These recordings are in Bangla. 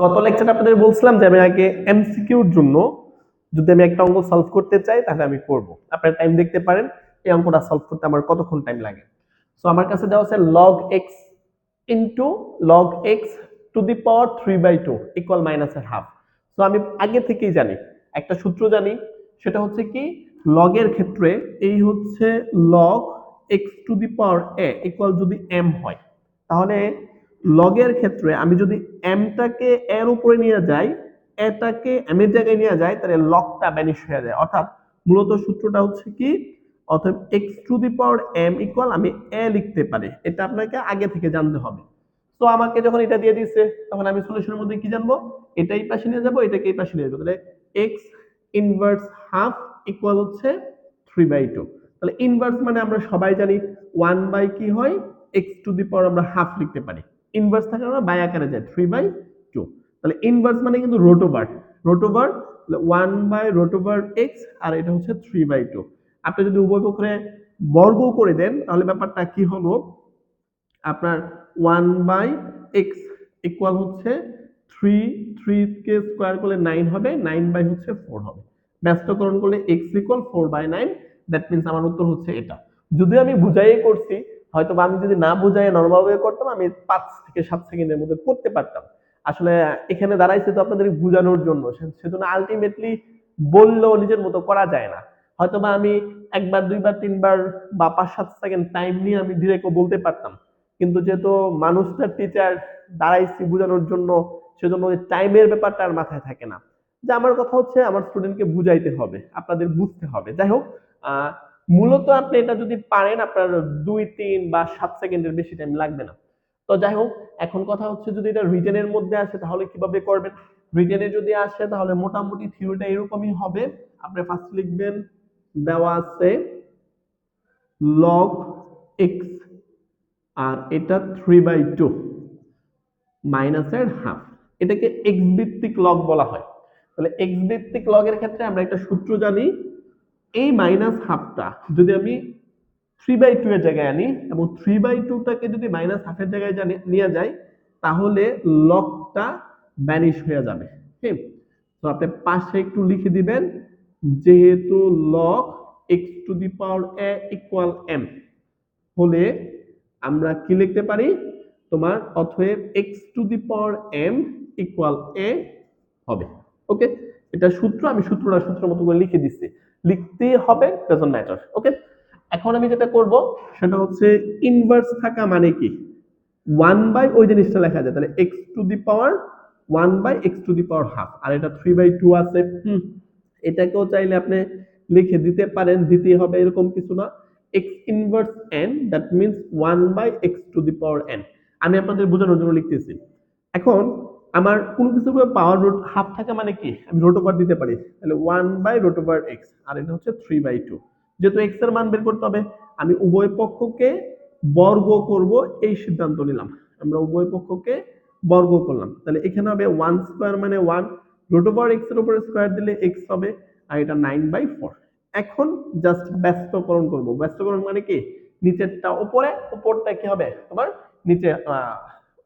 গত লেকচারে আপনাদের বলছিলাম যে আমি আগে এমসিকিউর জন্য যদি আমি একটা অঙ্ক সলভ করতে চাই তাহলে আমি করব। আপনারা টাইম দেখতে পারেন এই অঙ্কটা সলভ করতে আমার কতক্ষণ টাইম লাগে। সো আমার কাছে দেওয়া আছে log x into log x to the power 3/2 equal মাইনাসের হাফ। সো আমি আগে থেকেই জানি, একটা সূত্র জানি, সেটা হচ্ছে কি log এর ক্ষেত্রে এই হচ্ছে log x to the power a equal যদি m হয়, তাহলে log এর ক্ষেত্রে আমি যদি m টাকে এর উপরে নিয়ে যাই, এটাকে m এর জায়গায় নিয়ে যাই, তাহলে লগটা ভ্যানিশ হয়ে যায়। অর্থাৎ মূলত সূত্রটা হচ্ছে কি, অতএব x to the power m equal আমি a লিখতে পারি। এটা আপনাকে আগে থেকে জানতে হবে। তো আমাকে যখন এটা দিয়ে দিচ্ছে তখন আমি সলিউশনের মধ্যে কি জানবো, এটাই পাশে নিয়ে যাবো, এটাকে এই পাশে নিয়ে যাবো। তাহলে x ইনভার্স হাফ ইকুয়াল হচ্ছে 3/2। তাহলে ইনভার্স মানে আমরা সবাই জানি 1 বাই কি হয়, x টু দি পাওয়ার আমরা হাফ লিখতে পারি। ইনভার্স থাকে আমরা বাই আকারে যায় 3/2। তাহলে ইনভার্স মানে কিন্তু root over, root over 1 by root over x, আর এটা হচ্ছে 3/2। আপনি যদি উভয় পক্ষে বর্গ করে দেন তাহলে ব্যাপারটা কি হলো, আপনার 1 বাই এক্স ইকুয়াল হচ্ছে 3 কে স্কোয়ার করলে 9 হবে, 9 বাই হচ্ছে 4 হবে। ব্যস্তকরণ করলে x ইকুয়াল 4/9। দ্যাট মিন্স আমার উত্তর হচ্ছে এটা। যদি আমি বুঝাই করছি, হয়তো আমি যদি না বুঝাই নরমাল ওয়ে করতাম, আমি 5 থেকে 7 সেকেন্ডের মধ্যে করতে পারতাম। আসলে এখানে দাঁড়াইছে তো আপনাদের বোঝানোর জন্য, সেজন্য আলটিমেটলি বললেও নিজের মতো করা যায় না। হয়তোবা আমি একবার দুইবার তিনবার বা 5-7 সেকেন্ড টাইম নিয়ে আমি ডিরেক্ট বলতে পারতাম, কিন্তু যেহেতু মানুষটার টিচার দাঁড়াইছি বোঝানোর জন্য, সেজন্য ওই টাইমের ব্যাপারটা আর মাথায় থাকে না। যে আমার কথা হচ্ছে আমার স্টুডেন্টকে বুঝাইতে হবে, আপনাদের বুঝতে হবে। যাই হোক, মূলত আপনি এটা যদি পারেন আপনার 2-3 বা 7 সেকেন্ডের বেশি টাইম লাগবে না। তো যাই হোক, এখন কথা হচ্ছে যদি এটা রিটেনের মধ্যে আসে তাহলে কিভাবে করবেন। রিটেনে যদি আসে তাহলে মোটামুটি থিওরিটা এরকমই হবে। আপনি ফার্স্ট লিখবেন, দেওয়া আছে log x আর এটা 3/2 মাইনাসের হাফ, এটাকে এক্স ভিত্তিক লগ বলা হয়। তাহলে এক্স ভিত্তিক লগের ক্ষেত্রে আমরা একটা সূত্র জানি, এই মাইনাস হাফটা যদি আমি 3/2 এর জায়গায় আনি এবং 3/2টাকে যদি মাইনাস হাফের জায়গায় নিয়ে যাই, তাহলে লগটা ভ্যানিশ হয়ে যাবে। ঠিক, তো আপনি পাশে একটু লিখে দিবেন, যেহেতু log x to the power a equal m হলে আমরা কি লিখতে পারি, তোমার অতএব x to the power m equal a হবে। ওকে, এটা সূত্র, আমি সূত্রের মতো করে লিখে দিচ্ছি, লিখতে হবে, ডাজন্ট ম্যাটার। ওকে, এখন আমি যেটা করব সেটা হচ্ছে ইনভার্স থাকা মানে কি 1 বাই ওই জিনিসটা লেখা যায়, তাহলে x to the power 1 by x to the power half, আর এটা 3/2 আছে। এটাকেও চাইলে আপনি লিখে দিতে পারেন, দিতে হবে এরকম কিছু না। x inverse n, that means 1 by x to the power n। আমি আপনাদের বোঝানোর জন্য লিখতেছি। এখন আমার কোনো কিছু পাওয়ার রুট হাফ থাকে মানে কি, আমি রুট ওভার দিতে পারি, তাহলে 1 বাই রুট ওভার x, আর এটা হচ্ছে 3/2। যেহেতু x এর মান বের করতে হবে, আমি উভয় পক্ষকে বর্গ করব এই সিদ্ধান্ত নিলাম। আমরা উভয় পক্ষকে বর্গ করলাম, তাহলে এখানে হবে 1 স্কয়ার মানে 1, রুট ওভার x এর উপরে স্কয়ার দিলে x হবে, আর এটা 9/4। এখন জাস্ট ব্যস্তকরণ করব। ব্যস্তকরণ মানে কি, নিচেরটা উপরে, উপরটা কি হবে তোমার নিচে,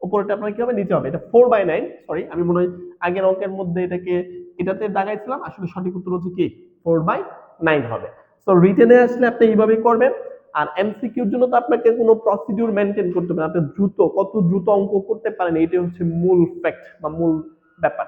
উপরটা আপনার কি হবে নিচে হবে। এটা 4/9, সরি আমি মনে হয় আগের অঙ্কের মধ্যে এটাতে দাগাইছিলাম, আসলে সঠিক উত্তর হচ্ছে কি 4/9 হবে। সো রিটেনে আসলে আপনি এইভাবেই করবেন। আর এমসিকিউর জন্য তো আপনাকে কোনো প্রসিডিউর মেনটেন করতে হবে না, আপনি কত দ্রুত অঙ্ক করতে পারেন, এটাই হচ্ছে মূল ফ্যাক্ট বা মূল ব্যাপার।